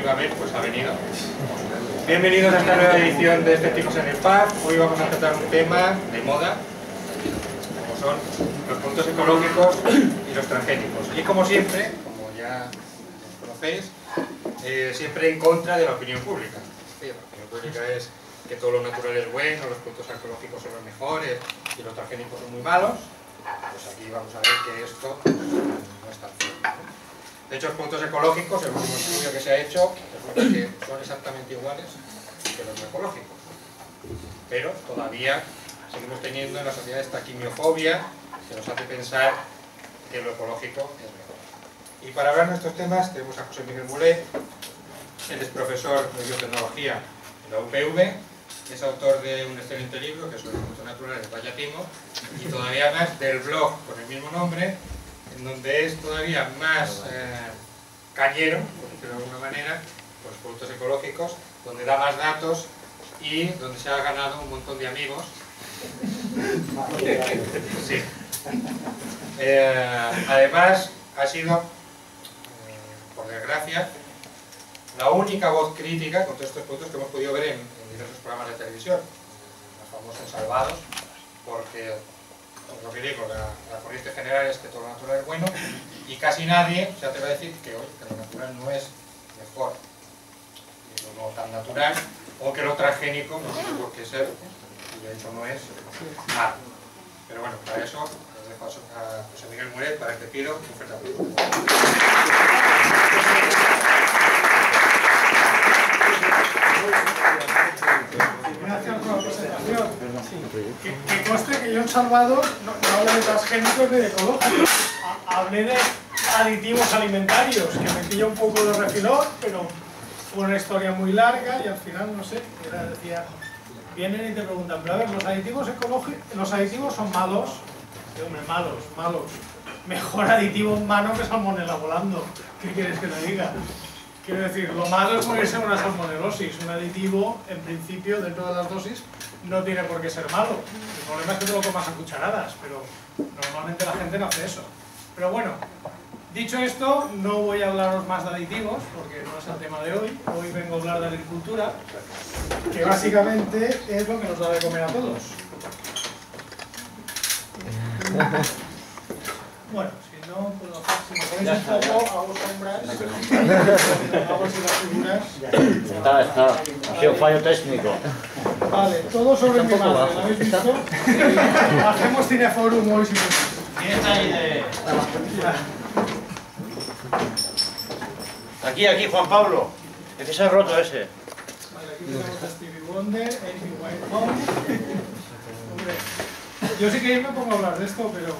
iba a ver, pues ha venido. Bienvenidos a esta nueva edición de Escépticos en el Pub. Hoy vamos a tratar un tema de moda, como son los puntos ecológicos y los transgénicos. Y como siempre, como ya conocéis, siempre en contra de la opinión pública. Sí, la opinión pública es que todo lo natural es bueno, los puntos ecológicos son los mejores y los transgénicos son muy malos. Pues aquí vamos a ver que esto no es tan cierto. De hecho, los productos ecológicos, el último estudio que se ha hecho, resulta que son exactamente iguales que los no ecológicos. Pero todavía seguimos teniendo en la sociedad esta quimiofobia que nos hace pensar que lo ecológico es mejor. Y para hablar de estos temas tenemos a José Miguel Mulet. Él es profesor de biotecnología en la UPV, es autor de un excelente libro que es sobre puntos naturales, Vaya Timo, y todavía más del blog con el mismo nombre, en donde es todavía más cañero, por decirlo de alguna manera, por los productos ecológicos, donde da más datos y donde se ha ganado un montón de amigos. Sí. Además, ha sido, por desgracia, la única voz crítica contra estos productos que hemos podido ver en diversos programas de televisión, los famosos Salvados, porque lo que digo, la corriente general es que todo lo natural es bueno y casi nadie se atreve a decir que lo natural no es mejor, que lo no tan natural, o que lo transgénico no tiene por qué ser, y de hecho no es malo. Pero bueno, para eso les dejo a José Miguel Mulet, para que te pido un fuerte aplauso. Gracias por la presentación. Que conste que yo en Salvador no hablé de transgénicos ni de ecológicos, hablé de aditivos alimentarios, que me pilla un poco de refilón, pero fue una historia muy larga y al final, no sé, decía, vienen y te preguntan, pero a ver, los aditivos ecológicos, los aditivos son malos. Sí, hombre, malos. Mejor aditivo humano que salmonela volando. ¿Qué quieres que te diga? Quiero decir, lo malo es morirse con una salmonelosis. Un aditivo, en principio, dentro de las dosis, no tiene por qué ser malo. El problema es que te lo comas a cucharadas, pero normalmente la gente no hace eso. Pero bueno, dicho esto, no voy a hablaros más de aditivos, porque no es el tema de hoy. Hoy vengo a hablar de agricultura, que básicamente es lo que nos da de comer a todos. Bueno, si no puedo hacer, si me ponéis un poco, hago sombras, hago así las figuras. Está. Ha sido un fallo técnico. Vale, todo sobre mi madre, ¿lo habéis visto? Hacemos cineforum hoy si podéis. ¿Quién está ahí de...? Aquí, Juan Pablo. Es que se ha roto ese. Vale, aquí tenemos a Stevie Wonder, Amy Winehouse. Hombre, yo sí que me pongo a hablar de esto, pero...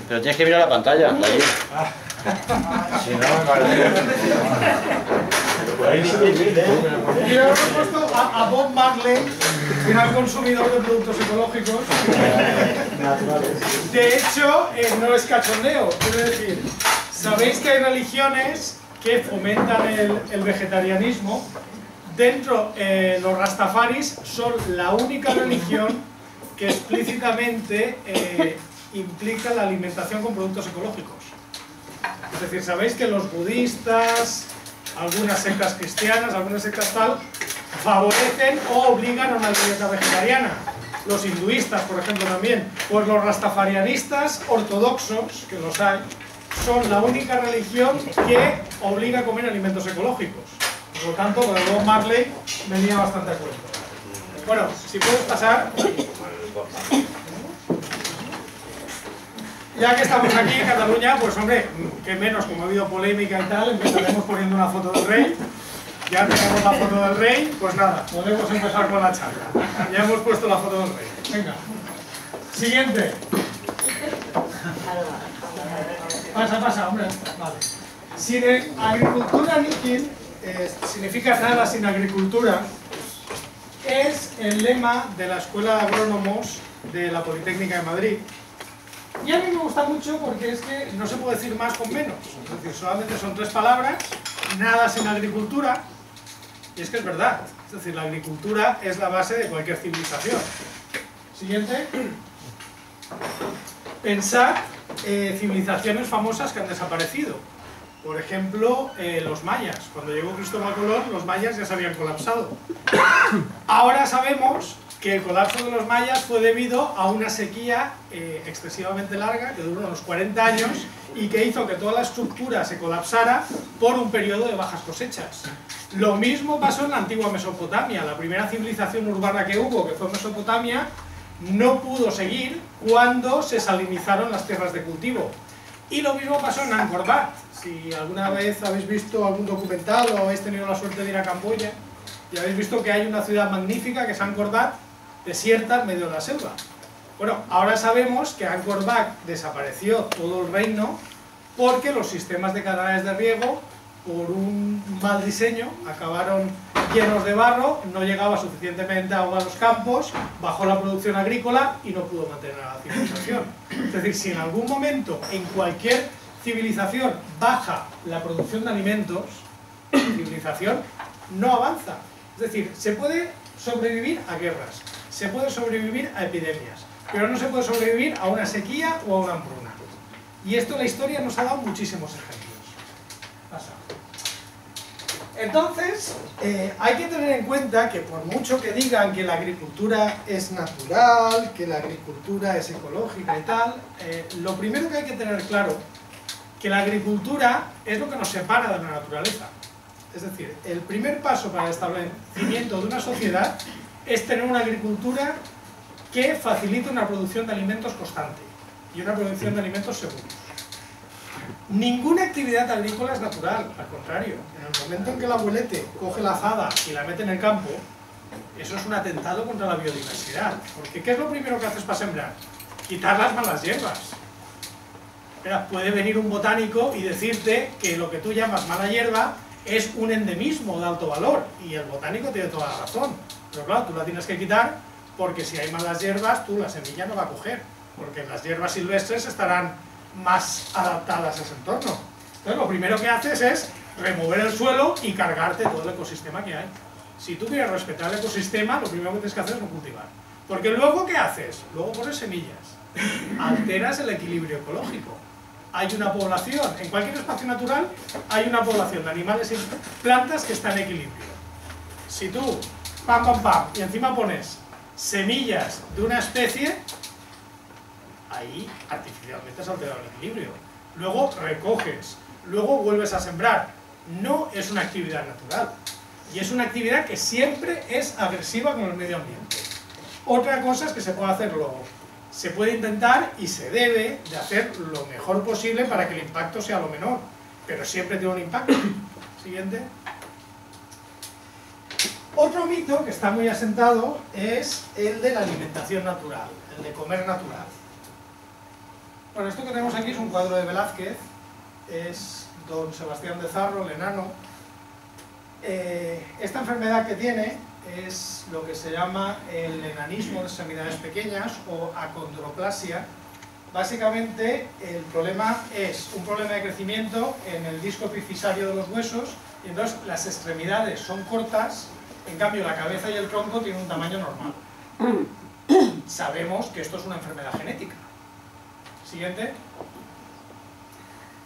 Pero tienes que mirar la pantalla, de allí. Si no, Yo he puesto a Bob Marley, gran consumidor de productos ecológicos. De hecho, no es cachondeo, quiero decir, sabéis que hay religiones que fomentan el vegetarianismo. Dentro, los rastafaris son la única religión que explícitamente implica la alimentación con productos ecológicos. Es decir, sabéis que los budistas, algunas sectas cristianas, algunas sectas tal, favorecen o obligan a una dieta vegetariana. Los hinduistas, por ejemplo, también. Pues los rastafarianistas ortodoxos, que los hay, son la única religión que obliga a comer alimentos ecológicos. Por lo tanto, con el Bob Marley venía bastante a cuento. Bueno, si puedes pasar. Ya que estamos aquí en Cataluña, pues hombre, que menos, como ha habido polémica y tal, empezaremos poniendo una foto del rey. Ya tenemos la foto del rey, pues nada, podemos empezar con la charla. Ya hemos puesto la foto del rey. Venga. Siguiente. Pasa, hombre. Vale. Sin agricultura níquil, significa nada sin agricultura, es el lema de la Escuela de Agrónomos de la Politécnica de Madrid. Y a mí me gusta mucho porque es que no se puede decir más con menos. Es decir, solamente son 3 palabras, nada sin agricultura, y es que es verdad. Es decir, la agricultura es la base de cualquier civilización. Siguiente. Pensad civilizaciones famosas que han desaparecido. Por ejemplo, los mayas. Cuando llegó Cristóbal Colón, los mayas ya se habían colapsado. Ahora sabemos que el colapso de los mayas fue debido a una sequía excesivamente larga, que duró unos 40 años, y que hizo que toda la estructura se colapsara por un periodo de bajas cosechas. Lo mismo pasó en la antigua Mesopotamia. La primera civilización urbana que hubo, que fue Mesopotamia, no pudo seguir cuando se salinizaron las tierras de cultivo. Y lo mismo pasó en Angkor Wat. Si alguna vez habéis visto algún documental o habéis tenido la suerte de ir a Camboya, y habéis visto que hay una ciudad magnífica que es Angkor Wat, desierta en medio de la selva. Bueno, ahora sabemos que Angkor Wat desapareció todo el reino porque los sistemas de canales de riego, por un mal diseño, acabaron llenos de barro, no llegaba suficientemente agua a los campos, bajó la producción agrícola y no pudo mantener a la civilización. Es decir, si en algún momento en cualquier civilización baja la producción de alimentos, la civilización no avanza. Es decir, se puede sobrevivir a guerras, se puede sobrevivir a epidemias, pero no se puede sobrevivir a una sequía o a una hambruna. Y esto la historia nos ha dado muchísimos ejemplos. Pasa. Entonces, hay que tener en cuenta que por mucho que digan que la agricultura es natural, que la agricultura es ecológica y tal, lo primero que hay que tener claro que la agricultura es lo que nos separa de la naturaleza. Es decir, el primer paso para el establecimiento de una sociedad es tener una agricultura que facilite una producción de alimentos constante y una producción de alimentos seguros. Ninguna actividad agrícola es natural, al contrario. En el momento en que el abuelete coge la azada y la mete en el campo, eso es un atentado contra la biodiversidad. Porque ¿qué es lo primero que haces para sembrar? Quitar las malas hierbas. Puede venir un botánico y decirte que lo que tú llamas mala hierba es un endemismo de alto valor, y el botánico tiene toda la razón. Pero claro, tú la tienes que quitar porque si hay malas hierbas, tú la semilla no va a coger, porque las hierbas silvestres estarán más adaptadas a ese entorno. Entonces lo primero que haces es remover el suelo y cargarte todo el ecosistema que hay. Si tú quieres respetar el ecosistema, lo primero que tienes que hacer es no cultivar. Porque luego, ¿qué haces? Luego pones semillas, alteras el equilibrio ecológico. Hay una población, en cualquier espacio natural, hay una población de animales y plantas que está en equilibrio. Si tú, pam, pam, pam, y encima pones semillas de una especie, ahí artificialmente has alterado el equilibrio. Luego recoges, luego vuelves a sembrar. No es una actividad natural. Y es una actividad que siempre es agresiva con el medio ambiente. Otra cosa es que se puede hacerlo, se puede intentar y se debe de hacer lo mejor posible para que el impacto sea lo menor. Pero siempre tiene un impacto. Siguiente. Otro mito que está muy asentado es el de la alimentación natural, el de comer natural. Bueno, esto que tenemos aquí es un cuadro de Velázquez, es don Sebastián de Zarro, el enano. Esta enfermedad que tiene es lo que se llama el enanismo de extremidades pequeñas o acondroplasia. Básicamente el problema es un problema de crecimiento en el disco epifisario de los huesos, y entonces las extremidades son cortas, en cambio la cabeza y el tronco tienen un tamaño normal. Sabemos que esto es una enfermedad genética. Siguiente.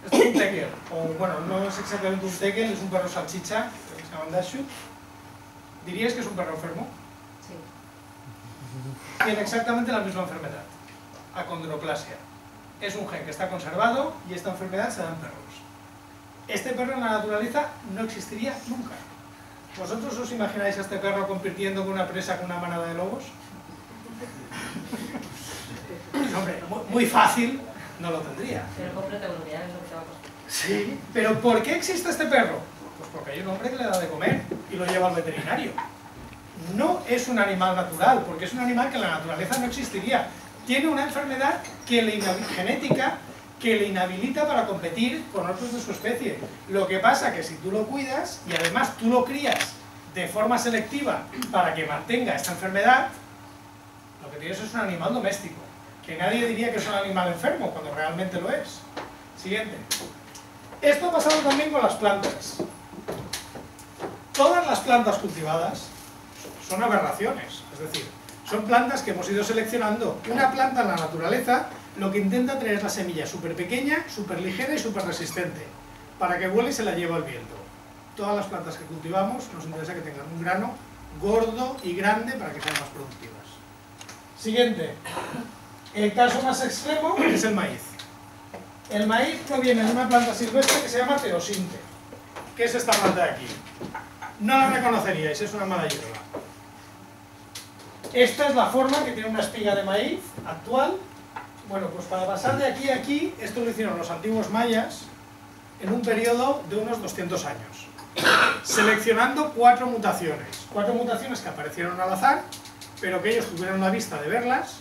Esto es un tekel, o bueno, no es exactamente un tekel, es un perro salchicha, que se llama Dachshund. ¿Diríais que es un perro enfermo? Sí. Tiene exactamente la misma enfermedad, acondroplasia. Es un gen que está conservado y esta enfermedad se da en perros. Este perro en la naturaleza no existiría nunca. ¿Vosotros os imagináis a este perro compitiendo con una presa con una manada de lobos? Hombre, muy fácil no lo tendría. Pero con protagonidad es lo que te va a costar. Sí, pero ¿por qué existe este perro? Pues porque hay un hombre que le da de comer y lo lleva al veterinario. No es un animal natural, porque es un animal que en la naturaleza no existiría. Tiene una enfermedad genética que le inhabilita para competir con otros de su especie. Lo que pasa que si tú lo cuidas y además tú lo crías de forma selectiva para que mantenga esta enfermedad, lo que tienes es un animal doméstico, que nadie diría que es un animal enfermo cuando realmente lo es. Siguiente. Esto ha pasado también con las plantas. Todas las plantas cultivadas son aberraciones, es decir, son plantas que hemos ido seleccionando. Una planta en la naturaleza lo que intenta traer es la semilla súper pequeña, súper ligera y súper resistente, para que vuele y se la lleve el viento. Todas las plantas que cultivamos nos interesa que tengan un grano gordo y grande para que sean más productivas. Siguiente. El caso más extremo es el maíz. El maíz proviene de una planta silvestre que se llama teosinte. ¿Qué es esta planta de aquí? No la reconoceríais, es una mala hierba. Esta es la forma que tiene una espiga de maíz actual. Bueno, pues para pasar de aquí a aquí, esto lo hicieron los antiguos mayas en un periodo de unos 200 años, seleccionando 4 mutaciones que aparecieron al azar, pero que ellos tuvieron la vista de verlas,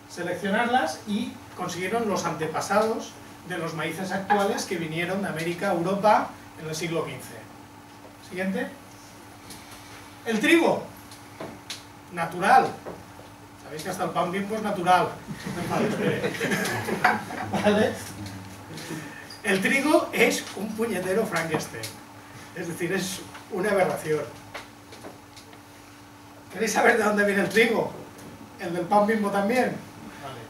seleccionarlas y consiguieron los antepasados de los maíces actuales que vinieron de América a Europa en el siglo XV. Siguiente. El trigo, natural. Sabéis que hasta el pan Bimbo es natural. ¿Vale? El trigo es un puñetero Frankenstein. Es decir, es una aberración. ¿Queréis saber de dónde viene el trigo? ¿El del pan Bimbo también? Vale.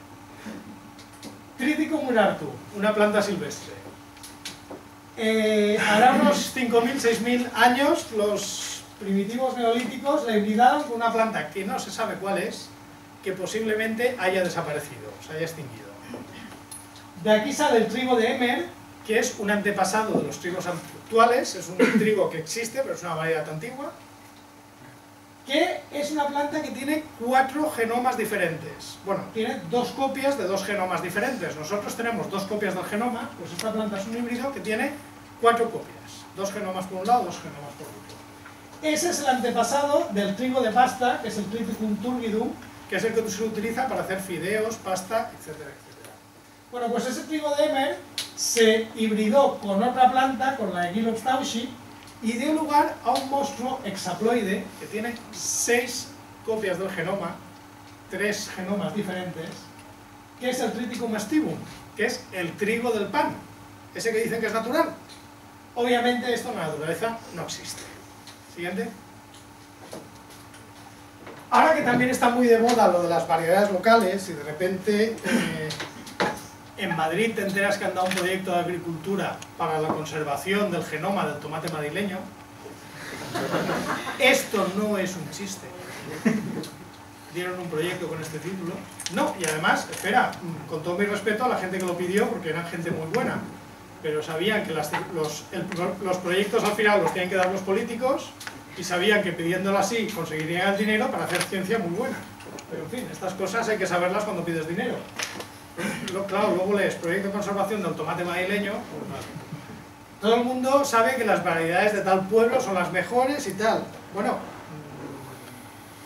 Triticum urartu, una planta silvestre. Hará unos 5.000, 6.000 años los primitivos neolíticos la hibridaron con una planta que no se sabe cuál es, que posiblemente haya desaparecido, se haya extinguido. De aquí sale el trigo de Emer, que es un antepasado de los trigos actuales, es un trigo que existe, pero es una variedad antigua, que es una planta que tiene 4 genomas diferentes. Bueno, tiene 2 copias de 2 genomas diferentes. Nosotros tenemos 2 copias del genoma, pues esta planta es un híbrido que tiene 4 copias. 2 genomas por un lado, 2 genomas por otro. Ese es el antepasado del trigo de pasta, que es el Triticum turgidum, que es el que se utiliza para hacer fideos, pasta, etcétera, etcétera. Bueno, pues ese trigo de Emer se hibridó con otra planta, con la Aegilops tauchi, y dio lugar a un monstruo hexaploide que tiene 6 copias del genoma, 3 genomas diferentes, que es el Triticum aestivum, que es el trigo del pan, ese que dicen que es natural. Obviamente esto en la naturaleza no existe. Siguiente. Ahora que también está muy de moda lo de las variedades locales y de repente en Madrid te enteras que han dado un proyecto de agricultura para la conservación del genoma del tomate madrileño, esto no es un chiste. Dieron un proyecto con este título. No, y además, espera, con todo mi respeto a la gente que lo pidió, porque eran gente muy buena, pero sabían que los proyectos al final los tienen que dar los políticos y sabían que pidiéndolo así conseguirían el dinero para hacer ciencia muy buena. Pero en fin, estas cosas hay que saberlas cuando pides dinero. Claro, luego lees proyecto de conservación del tomate madrileño, pues vale. Todo el mundo sabe que las variedades de tal pueblo son las mejores y tal. Bueno,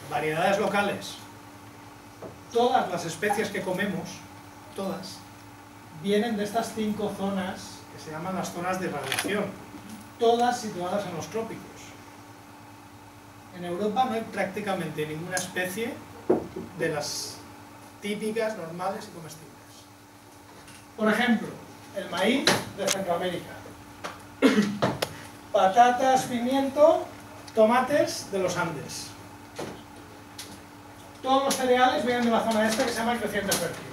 variedades locales. Todas las especies que comemos, todas, vienen de estas 5 zonas que se llaman las zonas de radiación, todas situadas en los trópicos. En Europa no hay prácticamente ninguna especie de las típicas, normales y comestibles. Por ejemplo, el maíz de Centroamérica, patatas, pimiento, tomates de los Andes. Todos los cereales vienen de la zona esta que se llama el creciente fértil.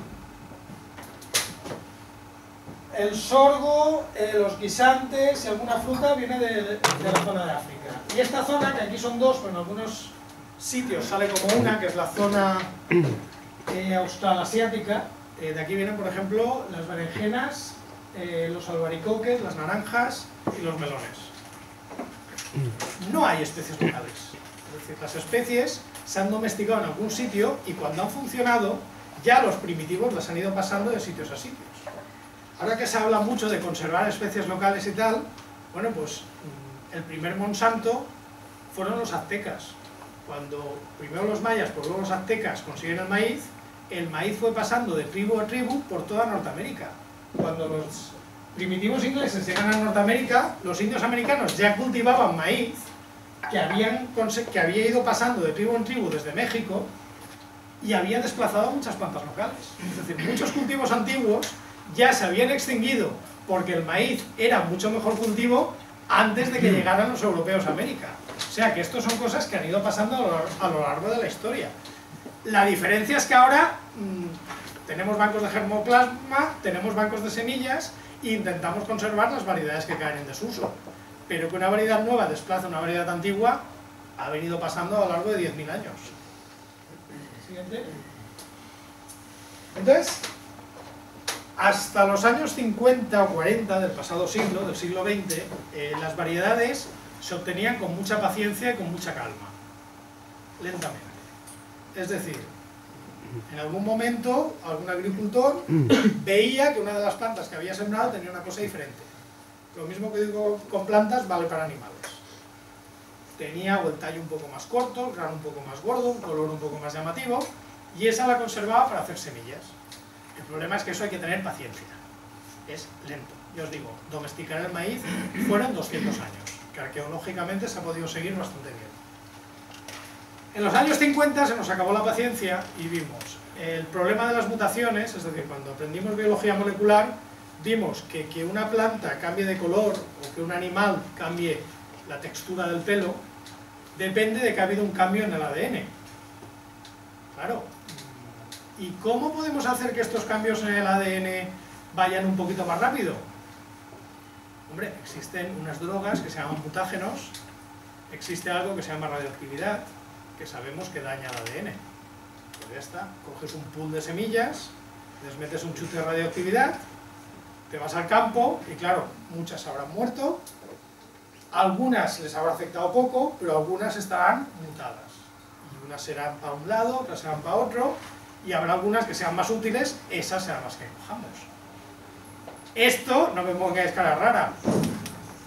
El sorgo, los guisantes y alguna fruta viene de la zona de África. Y esta zona, que aquí son 2, pero en algunos sitios sale como una, que es la zona australasiática. De aquí vienen, por ejemplo, las berenjenas, los albaricoques, las naranjas y los melones. No hay especies locales. Es decir, las especies se han domesticado en algún sitio y cuando han funcionado, ya los primitivos las han ido pasando de sitios a sitios. Ahora que se habla mucho de conservar especies locales y tal, bueno, pues el primer Monsanto fueron los aztecas. Cuando primero los mayas, por luego los aztecas consiguen el maíz fue pasando de tribu a tribu por toda Norteamérica. Cuando los primitivos ingleses llegan a Norteamérica, los indios americanos ya cultivaban maíz que había ido pasando de tribu en tribu desde México y había desplazado muchas plantas locales. Es decir, muchos cultivos antiguos ya se habían extinguido porque el maíz era mucho mejor cultivo antes de que llegaran los europeos a América. O sea que esto son cosas que han ido pasando a lo largo de la historia. La diferencia es que ahora tenemos bancos de germoplasma, tenemos bancos de semillas e intentamos conservar las variedades que caen en desuso. Pero que una variedad nueva desplaza una variedad antigua ha venido pasando a lo largo de 10.000 años. Siguiente. Entonces, hasta los años 50 o 40 del pasado siglo, del siglo XX, las variedades se obtenían con mucha paciencia y con mucha calma, lentamente. Es decir, en algún momento algún agricultor veía que una de las plantas que había sembrado tenía una cosa diferente. Lo mismo que digo con plantas vale para animales. Tenía o el tallo un poco más corto, el grano un poco más gordo, un color un poco más llamativo, y esa la conservaba para hacer semillas. El problema es que eso hay que tener paciencia. Es lento. Yo os digo, domesticar el maíz fueron 200 años, que arqueológicamente se ha podido seguir bastante bien. En los años 50 se nos acabó la paciencia y vimos el problema de las mutaciones, es decir, cuando aprendimos biología molecular, vimos que una planta cambie de color o que un animal cambie la textura del pelo, depende de que ha habido un cambio en el ADN. Claro. ¿Y cómo podemos hacer que estos cambios en el ADN vayan un poquito más rápido? Hombre, existen unas drogas que se llaman mutágenos, existe algo que se llama radioactividad, que sabemos que daña el ADN. Pues ya está, coges un pool de semillas, les metes un chute de radioactividad, te vas al campo y claro, muchas habrán muerto, algunas les habrá afectado poco, pero algunas estarán mutadas. Y unas serán para un lado, otras serán para otro, y habrá algunas que sean más útiles, esas serán las que cojamos. Esto, no me pongáis cara rara,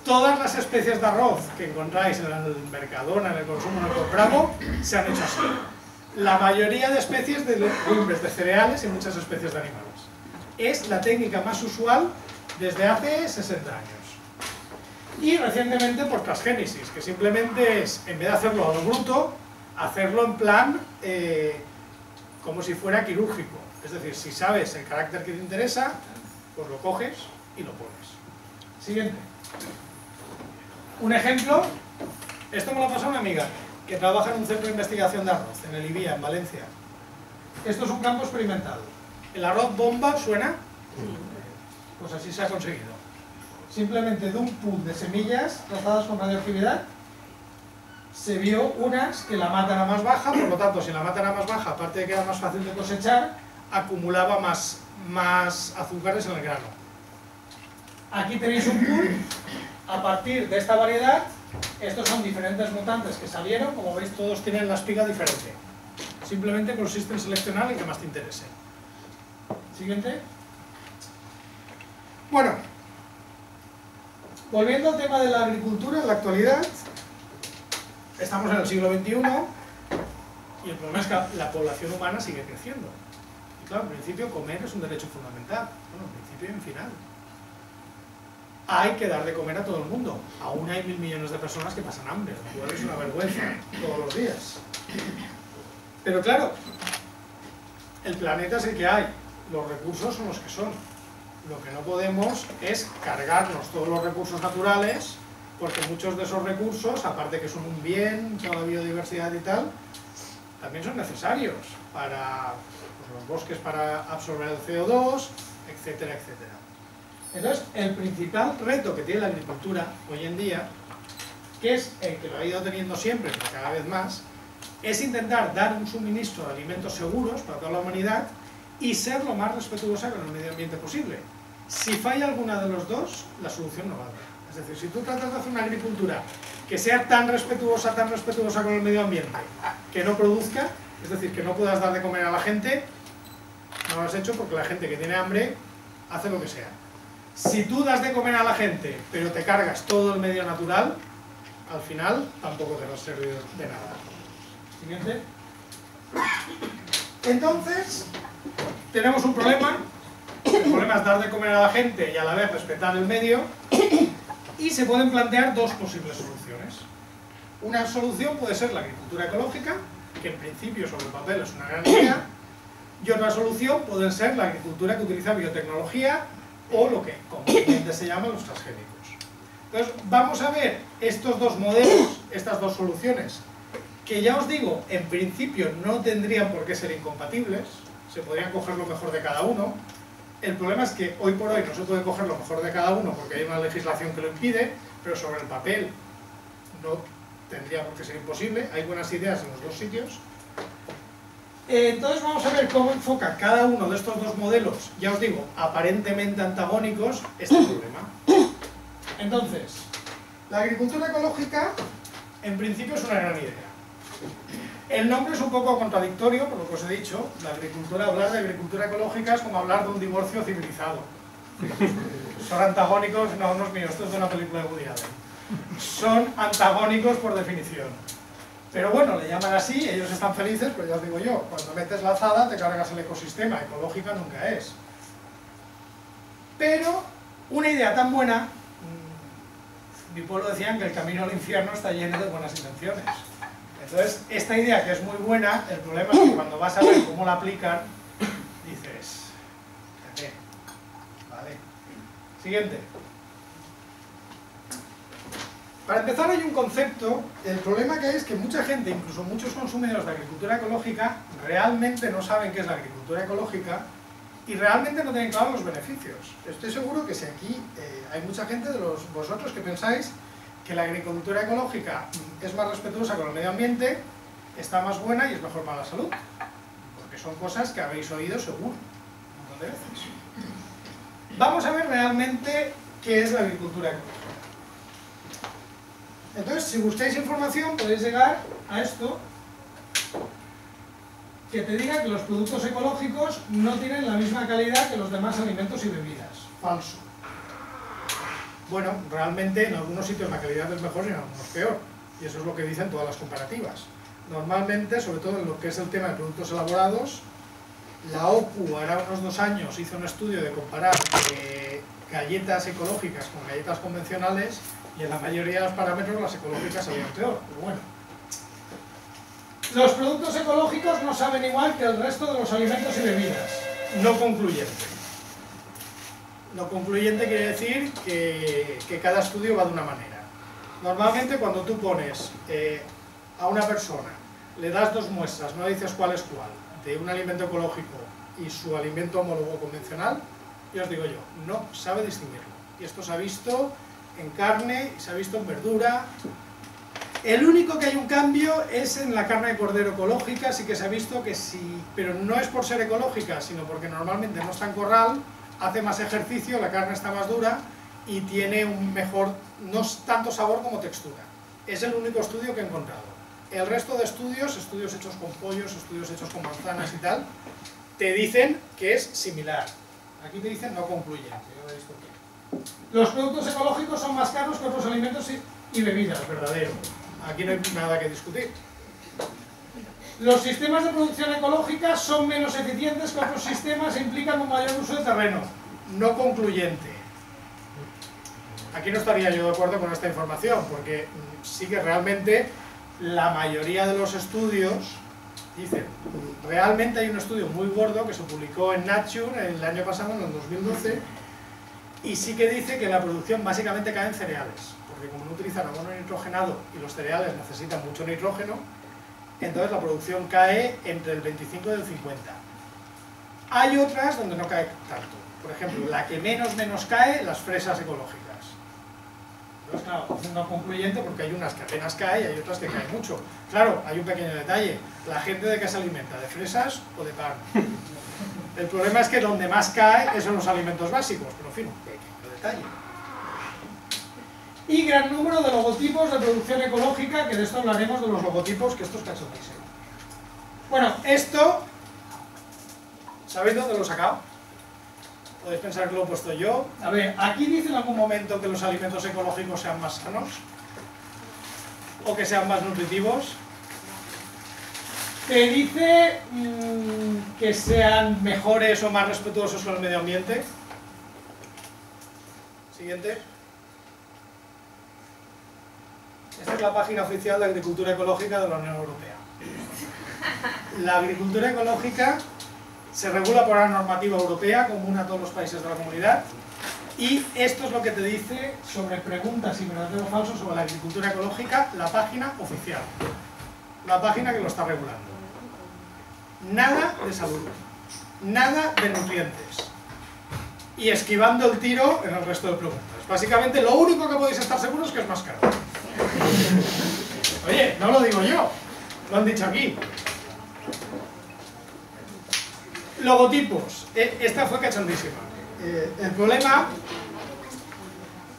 todas las especies de arroz que encontráis en el Mercadona, en el consumo, en el Compramo, se han hecho así. La mayoría de especies de legumbres, de cereales y muchas especies de animales. Es la técnica más usual desde hace 60 años. Y recientemente por transgénesis, que simplemente es, en vez de hacerlo a lo bruto, hacerlo en plan como si fuera quirúrgico. Es decir, si sabes el carácter que te interesa, pues lo coges y lo pones. Siguiente. Un ejemplo, esto me lo pasó una amiga que trabaja en un centro de investigación de arroz, en el IBIA, en Valencia. Esto es un campo experimentado. ¿El arroz bomba suena? Pues así se ha conseguido. Simplemente de un pool de semillas tratadas con radioactividad, se vio unas que la mata era más baja, por lo tanto, si la mata era más baja, aparte de que era más fácil de cosechar, acumulaba más azúcares en el grano. Aquí tenéis un pool, a partir de esta variedad, estos son diferentes mutantes que salieron, como veis todos tienen la espiga diferente. Simplemente consiste en seleccionar el que más te interese. Siguiente. Bueno, volviendo al tema de la agricultura en la actualidad, estamos en el siglo XXI y el problema es que la población humana sigue creciendo. Y claro, en principio comer es un derecho fundamental. Bueno, en principio y en final. Hay que dar de comer a todo el mundo. Aún hay 1.000 millones de personas que pasan hambre, lo cual es una vergüenza todos los días. Pero claro, el planeta es el que hay, los recursos son los que son. Lo que no podemos es cargarnos todos los recursos naturales, porque muchos de esos recursos, aparte que son un bien, toda la biodiversidad y tal, también son necesarios para pues, los bosques para absorber el CO2, etcétera, etcétera. Entonces, el principal reto que tiene la agricultura hoy en día, que es el que lo ha ido teniendo siempre, pero cada vez más, es intentar dar un suministro de alimentos seguros para toda la humanidad y ser lo más respetuosa con el medio ambiente posible. Si falla alguna de los dos, la solución no vale. Es decir, si tú tratas de hacer una agricultura que sea tan respetuosa con el medio ambiente, que no produzca, es decir, que no puedas dar de comer a la gente, no lo has hecho porque la gente que tiene hambre hace lo que sea. Si tú das de comer a la gente, pero te cargas todo el medio natural, al final tampoco te va a servir de nada. Siguiente. Entonces, tenemos un problema. El problema es dar de comer a la gente y a la vez respetar el medio. Y se pueden plantear dos posibles soluciones. Una solución puede ser la agricultura ecológica, que en principio sobre el papel es una gran idea. Y otra solución puede ser la agricultura que utiliza biotecnología o lo que comúnmente se llaman los transgénicos. Entonces, vamos a ver estos dos modelos, estas dos soluciones, que ya os digo, en principio no tendrían por qué ser incompatibles, se podrían coger lo mejor de cada uno. El problema es que hoy por hoy no se puede coger lo mejor de cada uno porque hay una legislación que lo impide, pero sobre el papel no tendría por qué ser imposible, hay buenas ideas en los dos sitios. Entonces vamos a ver cómo enfoca cada uno de estos dos modelos, ya os digo, aparentemente antagónicos, este problema. Entonces, la agricultura ecológica en principio es una gran idea. El nombre es un poco contradictorio, por lo que os he dicho. Hablar de agricultura ecológica es como hablar de un divorcio civilizado. Son antagónicos, no es mío, esto es de una película de Woody Allen. Son antagónicos por definición. Pero bueno, le llaman así, ellos están felices, pero ya os digo yo, cuando metes la azada te cargas el ecosistema, ecológica nunca es. Pero una idea tan buena, mi pueblo decían que el camino al infierno está lleno de buenas intenciones. Entonces, esta idea que es muy buena, el problema es que cuando vas a ver cómo la aplican, dices, ¿qué? Vale. Siguiente. Para empezar hay un concepto, el problema que hay es que mucha gente, incluso muchos consumidores de agricultura ecológica, realmente no saben qué es la agricultura ecológica y realmente no tienen claros los beneficios. Estoy seguro que si aquí hay mucha gente de vosotros que pensáis que la agricultura ecológica es más respetuosa con el medio ambiente, está más buena y es mejor para la salud, porque son cosas que habéis oído seguro un montón de veces. Vamos a ver realmente qué es la agricultura ecológica. Entonces, si buscáis información podéis llegar a esto, que te diga que los productos ecológicos no tienen la misma calidad que los demás alimentos y bebidas. Falso. Bueno, realmente en algunos sitios la calidad es mejor y en algunos peor, y eso es lo que dicen todas las comparativas. Normalmente, sobre todo en lo que es el tema de productos elaborados, la OCU hará unos 2 años hizo un estudio de comparar galletas ecológicas con galletas convencionales y en la mayoría de los parámetros las ecológicas salían peor, pero bueno. Los productos ecológicos no saben igual que el resto de los alimentos y bebidas. No concluyente. No concluyente quiere decir que cada estudio va de una manera. Normalmente cuando tú pones a una persona, le das 2 muestras, no dices cuál es cuál, de un alimento ecológico y su alimento homólogo convencional, ya os digo yo, no sabe distinguirlo. Y esto se ha visto en carne y se ha visto en verdura. El único que hay un cambio es en la carne de cordero ecológica, sí que se ha visto que sí, pero no es por ser ecológica, sino porque normalmente no está en corral, hace más ejercicio, la carne está más dura y tiene un mejor, no tanto sabor como textura. Es el único estudio que he encontrado. El resto de estudios hechos con pollos, estudios hechos con manzanas y tal, te dicen que es similar. Aquí te dicen no concluyente, ya veréis por qué. Los productos ecológicos son más caros que otros alimentos y bebidas, verdadero. Aquí no hay nada que discutir. Los sistemas de producción ecológica son menos eficientes que otros sistemas e implican un mayor uso de terreno. No concluyente. Aquí no estaría yo de acuerdo con esta información, porque sí que realmente la mayoría de los estudios dicen, realmente hay un estudio muy gordo que se publicó en Nature el año pasado, en el 2012, y sí que dice que la producción básicamente cae en cereales, porque como no utilizan abono nitrogenado y los cereales necesitan mucho nitrógeno, entonces la producción cae entre el 25 y el 50. Hay otras donde no cae tanto. Por ejemplo, la que menos cae, las fresas ecológicas. Entonces, claro, es no concluyente porque hay unas que apenas cae y hay otras que caen mucho. Claro, hay un pequeño detalle. ¿La gente de qué se alimenta? ¿De fresas o de pan? El problema es que donde más cae son los alimentos básicos, pero en fin, un pequeño detalle. Y gran número de logotipos de producción ecológica, que de esto hablaremos de los logotipos, que esto es cachondísimo. Bueno, esto, ¿sabéis dónde lo he sacado? Podéis pensar que lo he puesto yo. A ver, ¿aquí dice en algún momento que los alimentos ecológicos sean más sanos? ¿O que sean más nutritivos? ¿Te dice que sean mejores o más respetuosos con el medio ambiente? Siguiente. Esta es la página oficial de Agricultura Ecológica de la Unión Europea. La agricultura ecológica se regula por una normativa europea común a todos los países de la comunidad y esto es lo que te dice sobre preguntas y verdadero o falso sobre la agricultura ecológica, la página oficial, la página que lo está regulando. Nada de salud, nada de nutrientes. Y esquivando el tiro en el resto de preguntas. Básicamente lo único que podéis estar seguros es que es más caro. Oye, no lo digo yo, lo han dicho aquí. Logotipos. Esta fue cachondísima. El problema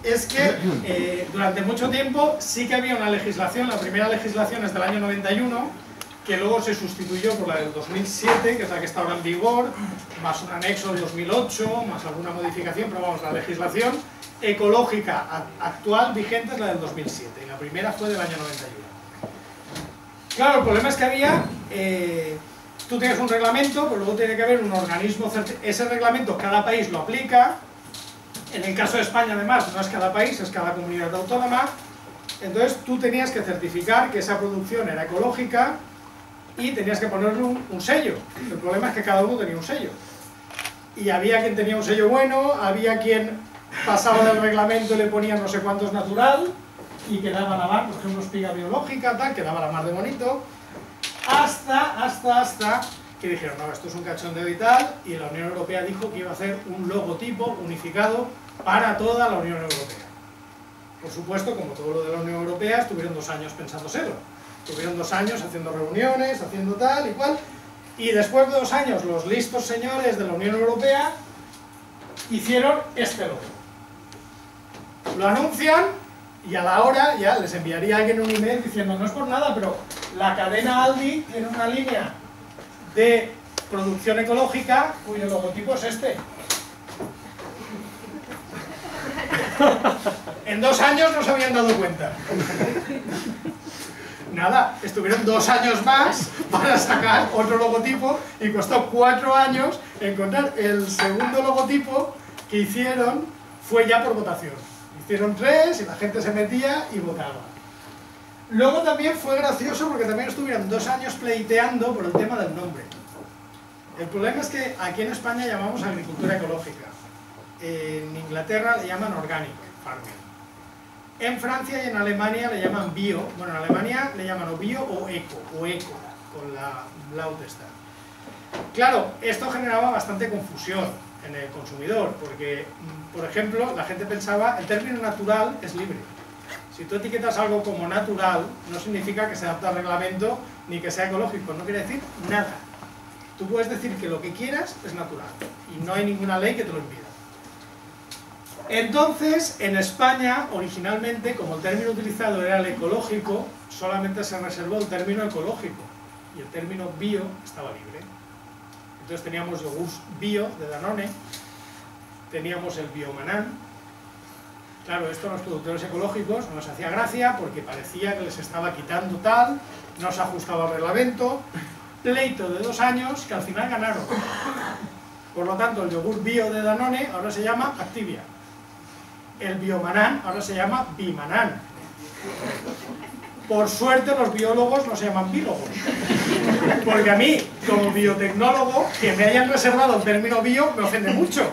es que durante mucho tiempo sí que había una legislación, la primera legislación es del año 91, que luego se sustituyó por la del 2007, que es la que está ahora en vigor, más un anexo del 2008, más alguna modificación, pero vamos, la legislación ecológica actual vigente es la del 2007, y la primera fue del año 91. Claro, el problema es que había, tú tienes un reglamento, pero luego tiene que haber un organismo, ese reglamento cada país lo aplica, en el caso de España además no es cada país, es cada comunidad autónoma, entonces tú tenías que certificar que esa producción era ecológica y tenías que ponerle un sello. El problema es que cada uno tenía un sello. Y había quien tenía un sello bueno, había quien pasaba del reglamento y le ponía no sé cuántos natural, y quedaba la mar, por ejemplo, espiga biológica, tal, quedaba la mar de bonito, hasta que dijeron, no, esto es un cachondeo y tal, y la Unión Europea dijo que iba a hacer un logotipo unificado para toda la Unión Europea. Por supuesto, como todo lo de la Unión Europea, estuvieron 2 años pensándoselo. Estuvieron 2 años haciendo reuniones, haciendo tal y cual, y después de 2 años los listos señores de la Unión Europea hicieron este logo. Lo anuncian y a la hora ya les enviaría alguien un email diciendo, no es por nada, pero la cadena Aldi tiene una línea de producción ecológica cuyo logotipo es este. En 2 años no se habían dado cuenta. Nada, estuvieron 2 años más para sacar otro logotipo y costó 4 años encontrar el segundo logotipo que hicieron, fue ya por votación. Hicieron 3 y la gente se metía y votaba. Luego también fue gracioso porque también estuvieron 2 años pleiteando por el tema del nombre. El problema es que aquí en España llamamos agricultura ecológica. En Inglaterra le llaman organic farming. En Francia y en Alemania le llaman bio. Bueno, en Alemania le llaman o bio o eco, con la laut esta. Claro, esto generaba bastante confusión en el consumidor, porque, por ejemplo, la gente pensaba, el término natural es libre. Si tú etiquetas algo como natural, no significa que se adapte al reglamento ni que sea ecológico, no quiere decir nada. Tú puedes decir que lo que quieras es natural, y no hay ninguna ley que te lo impida. Entonces, en España, originalmente, como el término utilizado era el ecológico, solamente se reservó el término ecológico, y el término bio estaba libre. Entonces teníamos yogur bio de Danone, teníamos el Biomanán. Claro, esto a los productores ecológicos nos hacía gracia porque parecía que les estaba quitando tal, no se ajustaba al reglamento, pleito de 2 años que al final ganaron. Por lo tanto, el yogur bio de Danone ahora se llama Activia. El Biomanán ahora se llama Bimanán. Por suerte los biólogos no se llaman biólogos. Porque a mí, como biotecnólogo, que me hayan reservado el término bio me ofende mucho.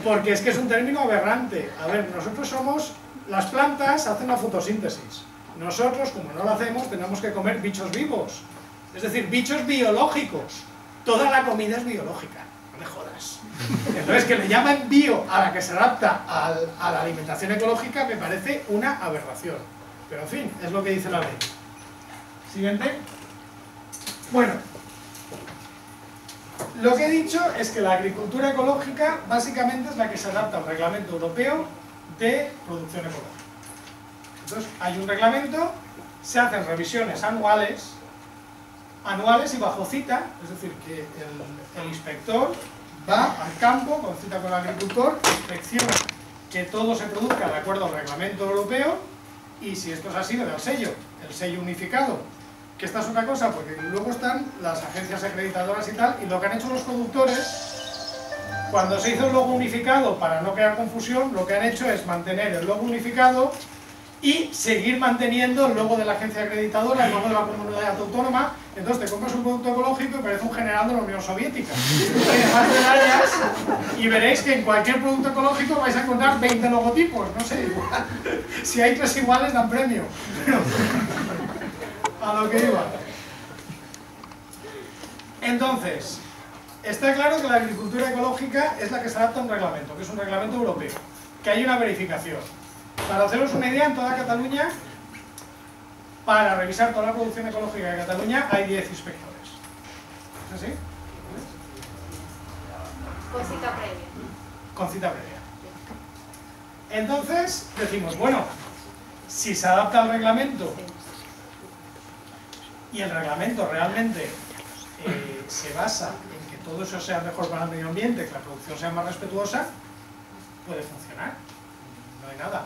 Porque es que es un término aberrante. A ver, nosotros somos... Las plantas hacen la fotosíntesis. Nosotros, como no lo hacemos, tenemos que comer bichos vivos. Es decir, bichos biológicos. Toda la comida es biológica. No me jodas. Entonces, que le llaman bio a la que se adapta a la alimentación ecológica me parece una aberración. Pero en fin, es lo que dice la ley. Siguiente. Bueno, lo que he dicho es que la agricultura ecológica básicamente es la que se adapta al reglamento europeo de producción ecológica. Entonces, hay un reglamento, se hacen revisiones anuales y bajo cita, es decir, que el inspector va al campo, con cita con el agricultor, inspecciona que todo se produzca de acuerdo al reglamento europeo, y si esto es así, le da el sello unificado. Que esta es una cosa, porque luego están las agencias acreditadoras y tal, y lo que han hecho los productores, cuando se hizo el logo unificado, para no crear confusión, lo que han hecho es mantener el logo unificado y seguir manteniendo el logo de la agencia acreditadora, el logo de la comunidad autónoma. Entonces te compras un producto ecológico y parece un general de la Unión Soviética. Tiene más medallas y veréis que en cualquier producto ecológico vais a encontrar 20 logotipos, no sé, igual. Si hay 3 iguales dan premio. Pero, a lo que iba. Entonces, Está claro que la agricultura ecológica es la que se adapta a un reglamento, que es un reglamento europeo, que hay una verificación. Para haceros una idea, en toda Cataluña, para revisar toda la producción ecológica de Cataluña, hay 10 inspectores. ¿Es así? Con cita previa. Con cita previa. Entonces, decimos, bueno, si se adapta al reglamento y el reglamento realmente se basa en que todo eso sea mejor para el medio ambiente, que la producción sea más respetuosa, puede funcionar. No hay nada.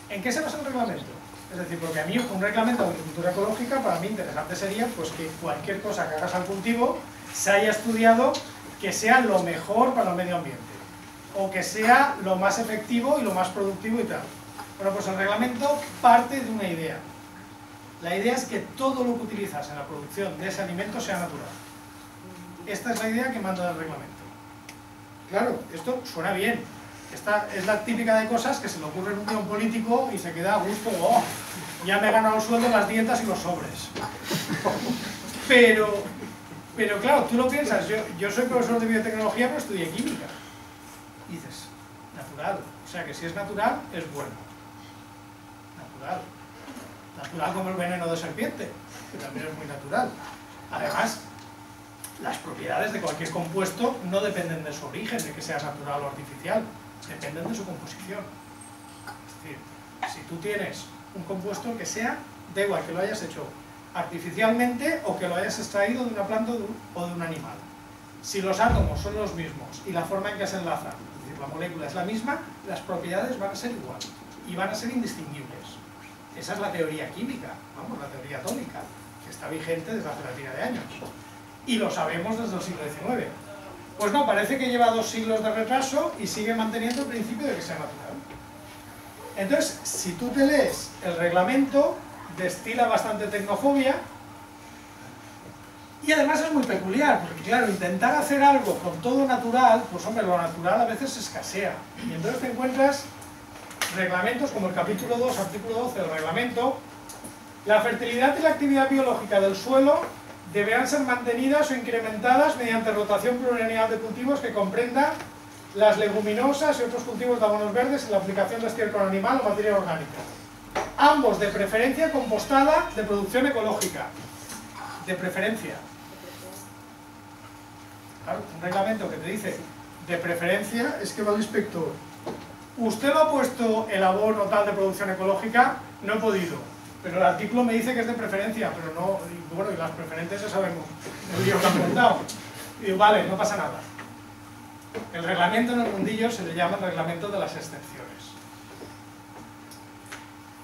¿En qué se basa el reglamento? Es decir, porque a mí un reglamento de agricultura ecológica, para mí interesante sería pues que cualquier cosa que hagas al cultivo se haya estudiado que sea lo mejor para el medio ambiente, o que sea lo más efectivo y lo más productivo y tal. Bueno, pues el reglamento parte de una idea. La idea es que todo lo que utilizas en la producción de ese alimento sea natural. Esta es la idea que manda el reglamento. Claro, esto suena bien. Esta es la típica de cosas que se le ocurre en un político y se queda a gusto, oh, ya me he ganado el sueldo, las dietas y los sobres. Pero claro, tú lo piensas, yo soy profesor de biotecnología pero estudié química. Y dices, natural, o sea que si es natural, es bueno. Natural. Natural como el veneno de serpiente, que también es muy natural. Además, las propiedades de cualquier compuesto no dependen de su origen, de que sea natural o artificial, dependen de su composición. Es decir, si tú tienes un compuesto que sea, da igual que lo hayas hecho artificialmente o que lo hayas extraído de una planta o de un animal. Si los átomos son los mismos y la forma en que se enlazan, es decir, la molécula es la misma, las propiedades van a ser igual y van a ser indistinguibles. Esa es la teoría química, vamos, la teoría atómica, que está vigente desde hace una tira de años. Y lo sabemos desde el siglo XIX. Pues no, parece que lleva 2 siglos de retraso y sigue manteniendo el principio de que sea natural. Entonces, si tú te lees el reglamento, destila bastante tecnofobia y además es muy peculiar, porque claro, intentar hacer algo con todo natural, pues hombre, lo natural a veces escasea. Y entonces te encuentras reglamentos como el capítulo 2, artículo 12 del reglamento: la fertilidad y la actividad biológica del suelo deberán ser mantenidas o incrementadas mediante rotación plurianual de cultivos que comprenda las leguminosas y otros cultivos de abonos verdes y la aplicación de estiércol animal o materia orgánica. Ambos, de preferencia compostada, de producción ecológica. De preferencia. Claro, un reglamento que te dice de preferencia es que va al inspector. Usted lo ha puesto el abono tal de producción ecológica, no he podido. Pero el artículo me dice que es de preferencia, pero no, y bueno, y las preferentes ya sabemos, el lío que han montado. Y digo, vale, no pasa nada. El reglamento en el mundillo se le llama el reglamento de las excepciones.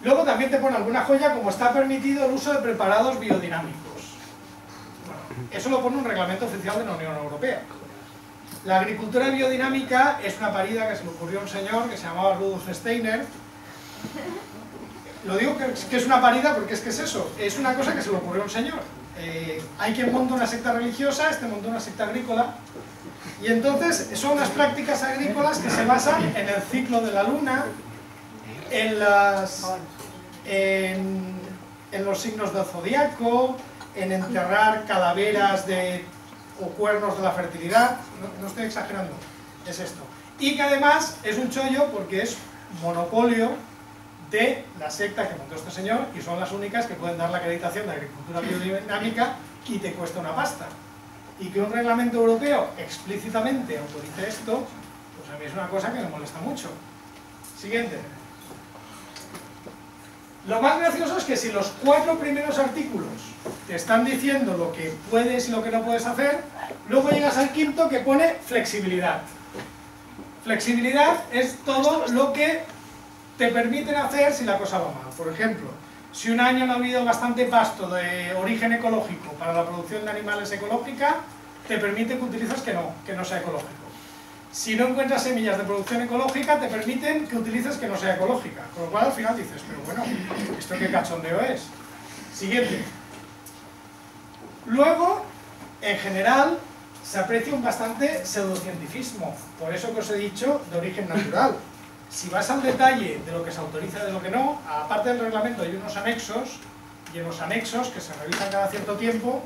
Luego también te pone alguna joya como está permitido el uso de preparados biodinámicos. Bueno, eso lo pone un reglamento oficial de la Unión Europea. La agricultura biodinámica es una parida que se le ocurrió a un señor que se llamaba Rudolf Steiner. Lo digo que es una parida porque es que es eso, es una cosa que se le ocurrió a un señor. Hay quien monta una secta religiosa, este montó una secta agrícola, y entonces son unas prácticas agrícolas que se basan en el ciclo de la luna, en los signos del zodiaco, en enterrar calaveras o cuernos de la fertilidad. No estoy exagerando, es esto. Y que además es un chollo porque es monopolio de la secta que montó este señor y son las únicas que pueden dar la acreditación de agricultura biodinámica y te cuesta una pasta. Y que un reglamento europeo explícitamente autorice esto, pues a mí es una cosa que me molesta mucho. Siguiente. Lo más gracioso es que si los 4 primeros artículos te están diciendo lo que puedes y lo que no puedes hacer, luego llegas al quinto que pone flexibilidad. Flexibilidad es todo lo que te permiten hacer si la cosa va mal. Por ejemplo, si un año no ha habido bastante pasto de origen ecológico para la producción de animales ecológica, te permite que utilices que no sea ecológico. Si no encuentras semillas de producción ecológica, te permiten que utilices que no sea ecológica. Con lo cual al final dices, pero bueno, ¿esto qué cachondeo es? Siguiente. Luego, en general, se aprecia un bastante pseudocientifismo. Por eso que os he dicho de origen natural. Si vas al detalle de lo que se autoriza y de lo que no, aparte del reglamento hay unos anexos y en los anexos, que se revisan cada cierto tiempo,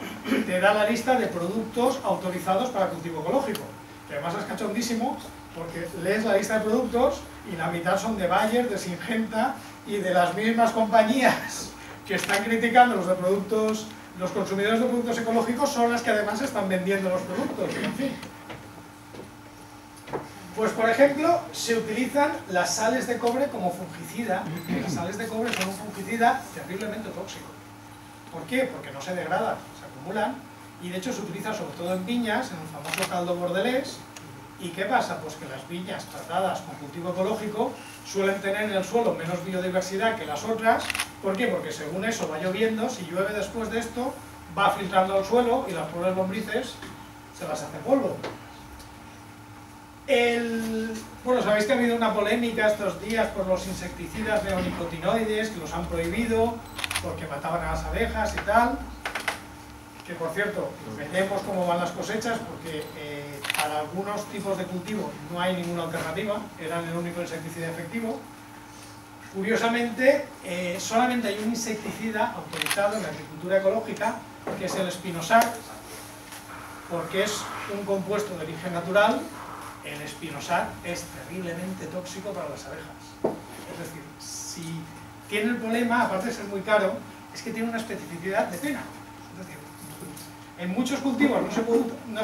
te da la lista de productos autorizados para cultivo ecológico, que además es cachondísimo, porque lees la lista de productos y la mitad son de Bayer, de Syngenta y de las mismas compañías que están criticando los de productos, los consumidores de productos ecológicos son las que además están vendiendo los productos, en fin. Pues por ejemplo, se utilizan las sales de cobre como fungicida. Las sales de cobre son un fungicida terriblemente tóxico. ¿Por qué? Porque no se degradan, se acumulan, y de hecho se utiliza sobre todo en viñas, en el famoso caldo bordelés. ¿Y qué pasa? Pues que las viñas tratadas con cultivo ecológico suelen tener en el suelo menos biodiversidad que las otras. ¿Por qué? Porque según eso va lloviendo, si llueve después de esto, va filtrando al suelo y las pobres lombrices se las hace polvo. Bueno, sabéis que ha habido una polémica estos días por los insecticidas neonicotinoides, que los han prohibido porque mataban a las abejas y tal. Que por cierto, veremos cómo van las cosechas, porque para algunos tipos de cultivo no hay ninguna alternativa, eran el único insecticida efectivo. Curiosamente, solamente hay un insecticida autorizado en la agricultura ecológica, que es el Spinosad, porque es un compuesto de origen natural. El Spinosad es terriblemente tóxico para las abejas. Es decir, si tiene el problema, aparte de ser muy caro, es que tiene una especificidad de pena. Es decir, en muchos cultivos no